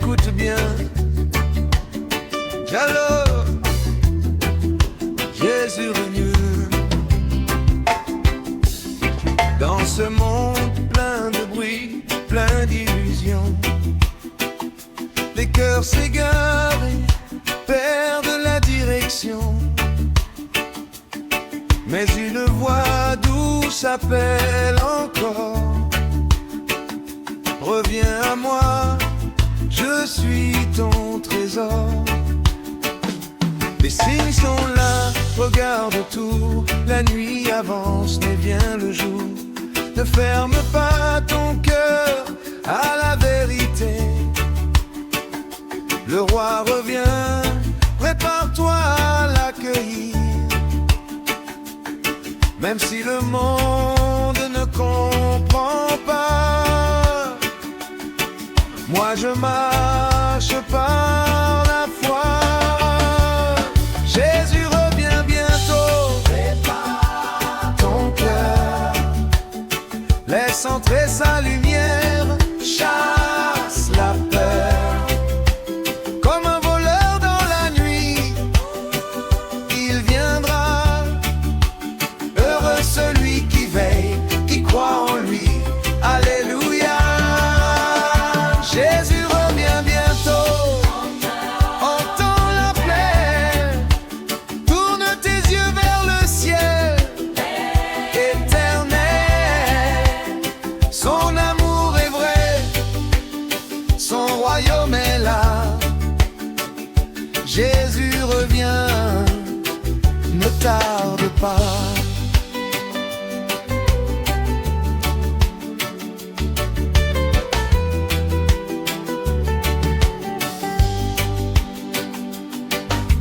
écoute bien. Alors, Jésus revenu. Dans ce monde plein de bruit, plein d'illusions, les cœurs s'égarent et perdent la direction. Mais une voix douce appelle encore. Reviens à moi, je suis ton trésor. Les signes sont là, regarde autour. La nuit avance, mais vient le jour. Ne ferme pas ton cœur à la vérité. Le roi revient, prépare-toi à l'accueillir. Même si le monde ne comprend pas, moi je marche par la foi. Jésus revient bientôt. Prépare ton cœur, laisse entrer sa lumière, chasse la peur. Comme un voleur dans la nuit, il viendra. Heureux celui qui veille, qui croit en lui. Alléluia. Jésus revient bientôt. Entends l'appel. Tourne tes yeux vers le ciel éternel. Son amour est vrai, son royaume est là. Jésus revient, ne tarde pas.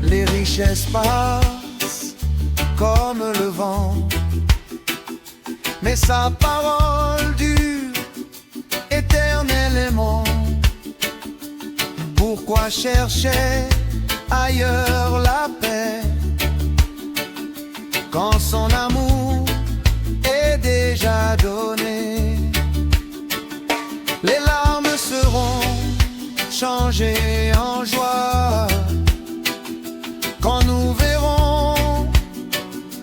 Les richesses passent comme le vent, mais sa parole dure éternellement. Pourquoi chercher ailleurs la paix quand son amour est déjà donné? Les larmes seront changées en joie quand nous verrons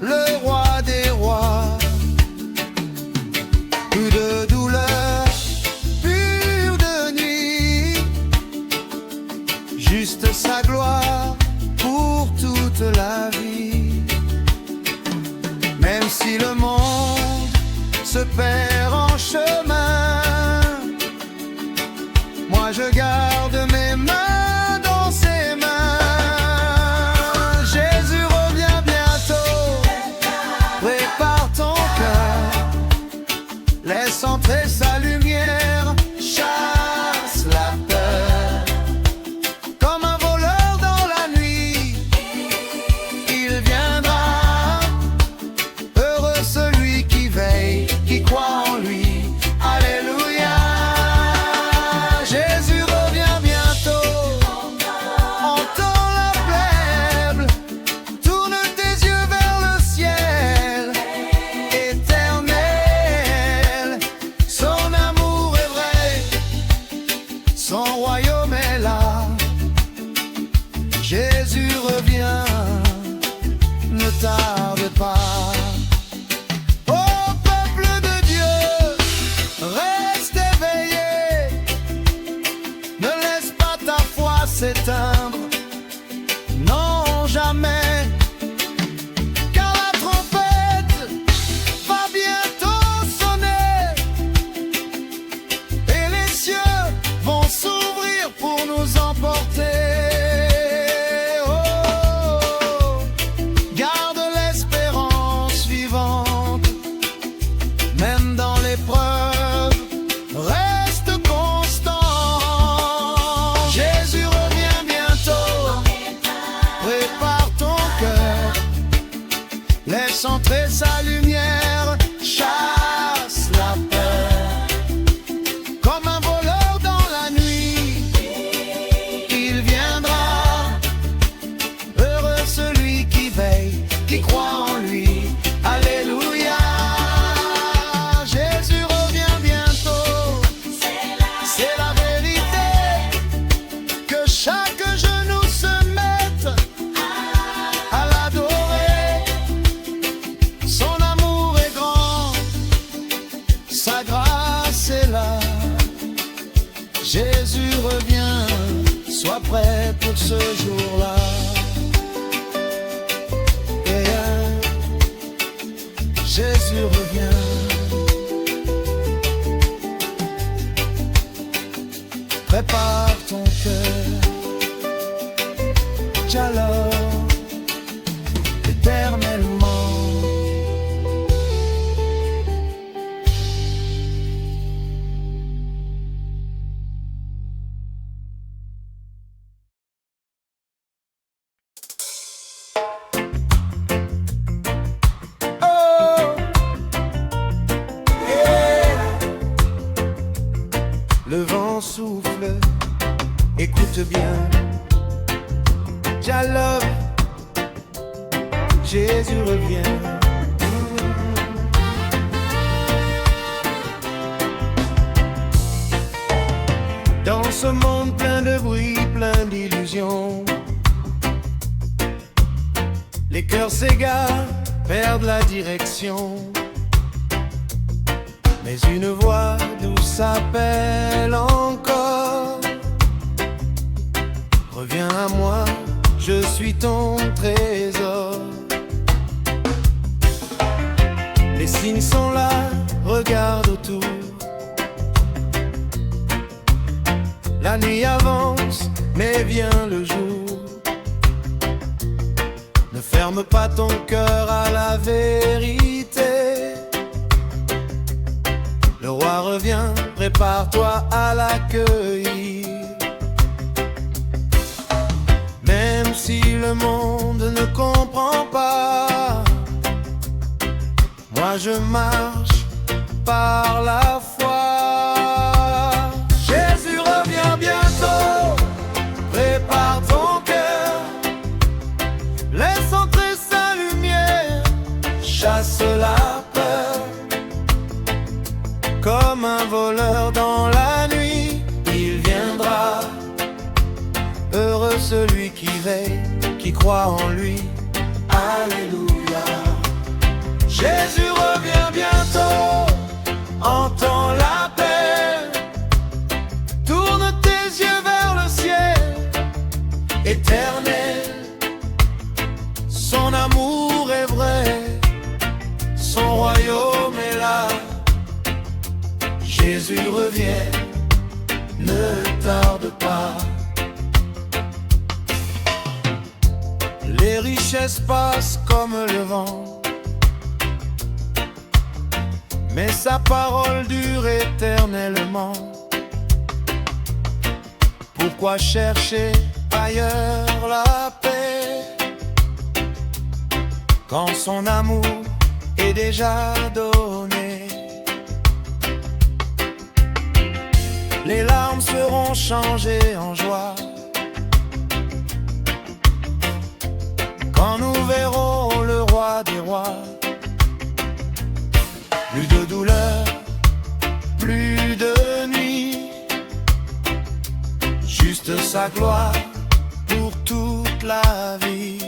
le roi des rois. Plus de douleur, plus de nuit, juste sa gloire pour toute la vie. Même si le monde se perd en chemin, moi je garde mes mains dans ses mains. Jésus revient bientôt. Prépare ton cœur, laisse entrer sa lumière, chasse la peur. Comme un voleur dans la nuit, il viendra. Heureux celui qui veille, qui croit en lui. Alléluia. Jésus revient bientôt. Entends l'appel. Tourne tes yeux vers le ciel éternel. Son amour est vrai, son royaume est là. Jésus revient, ne tarde pas. Ô peuple de Dieu, reste éveillé. Ne laisse pas ta foi s'éteindre, non jamais. Car la trompette va bientôt sonner et les cieux vont s'ouvrir pour nous emporter. Oh, garde l'espérance vivante, même dans l'épreuve, reste constant. Jésus revient bien. Jésus revient, sois prêt pour ce jour-là. Yeah. Jésus revient. Prépare ton cœur, Shalom, éternellement. Le vent souffle, écoute bien. Shalom, Jésus revient. Dans ce monde plein de bruit, plein d'illusions, les cœurs s'égarent, perdent la direction. Mais une voix douce appelle encore. Reviens à moi, je suis ton trésor. Les signes sont là, regarde autour. La nuit avance, mais vient le jour. Ne ferme pas ton cœur à la vérité. Le roi revient, prépare-toi à l'accueillir. Même si le monde ne comprend pas, moi je marche par la foi. Jésus revient bientôt, prépare ton cœur. Laisse entrer sa lumière, chasse la peur. Comme un voleur dans la nuit, il viendra. Heureux celui qui veille, qui croit en lui. Alléluia. Jésus revient bientôt, entends l'appel. Tourne tes yeux vers le ciel éternel. Son amour est vrai, son royaume est là. Jésus revient, ne tarde pas. Les richesses passent comme le vent, mais sa parole dure éternellement. Pourquoi chercher ailleurs la paix, quand son amour est déjà donné? Les larmes seront changées en joie quand nous verrons le roi des rois. Plus de douleur, plus de nuit, juste sa gloire pour toute la vie.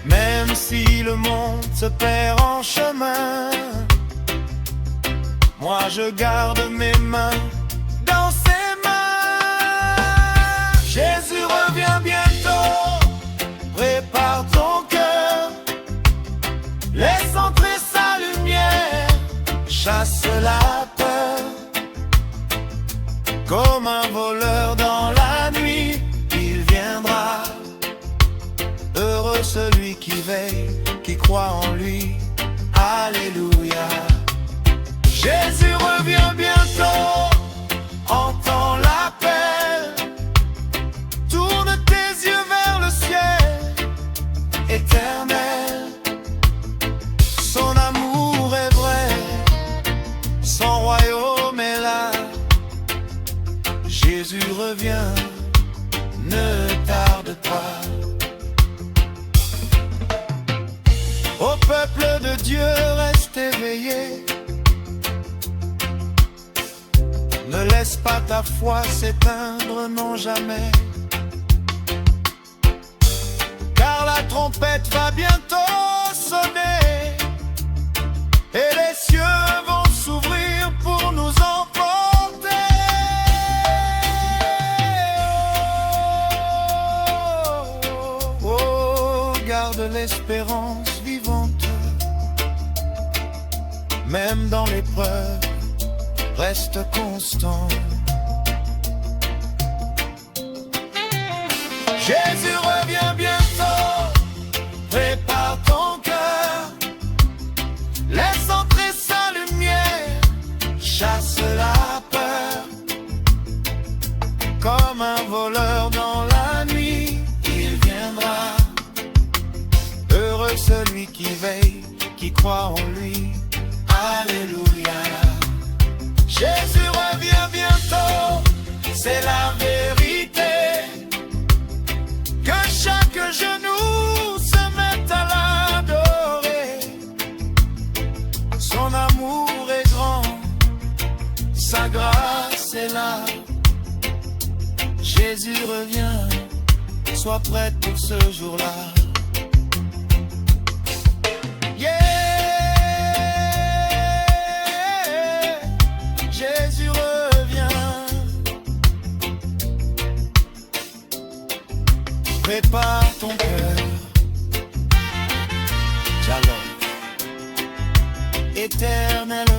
Même si le monde se perd en chemin, moi je garde mes mains dans ses mains. Jésus revient bientôt, prépare ton cœur. Laisse entrer sa lumière, chasse la peur. Comme un voleur dans la nuit, il viendra. Heureux celui qui veille, qui croit en lui. Alléluia. Jésus revient bientôt, entends l'appel. Tourne tes yeux vers le ciel éternel. Son amour est vrai, son royaume est là. Jésus revient, ne tarde pas. Ô peuple de Dieu, reste éveillé. Ne laisse pas ta foi s'éteindre, non jamais. Car la trompette va bientôt sonner et les cieux vont s'ouvrir pour nous envoler. espérance vivante. Même dans l'épreuve, reste constant. Jésus revient bientôt, prépare ton cœur, laisse entrer sa lumière, chasse la peur. Comme un voleur dans la nuit, il viendra. Heureux celui qui veille, qui croit en lui. Alléluia. Jésus revient bientôt, c'est la vérité. Que chaque genou se mette à l'adorer. Son amour est grand, sa grâce est là. Jésus revient, sois prête pour ce jour-là. Yeah, Jésus revient. Prépare ton cœur. Shalom, éternel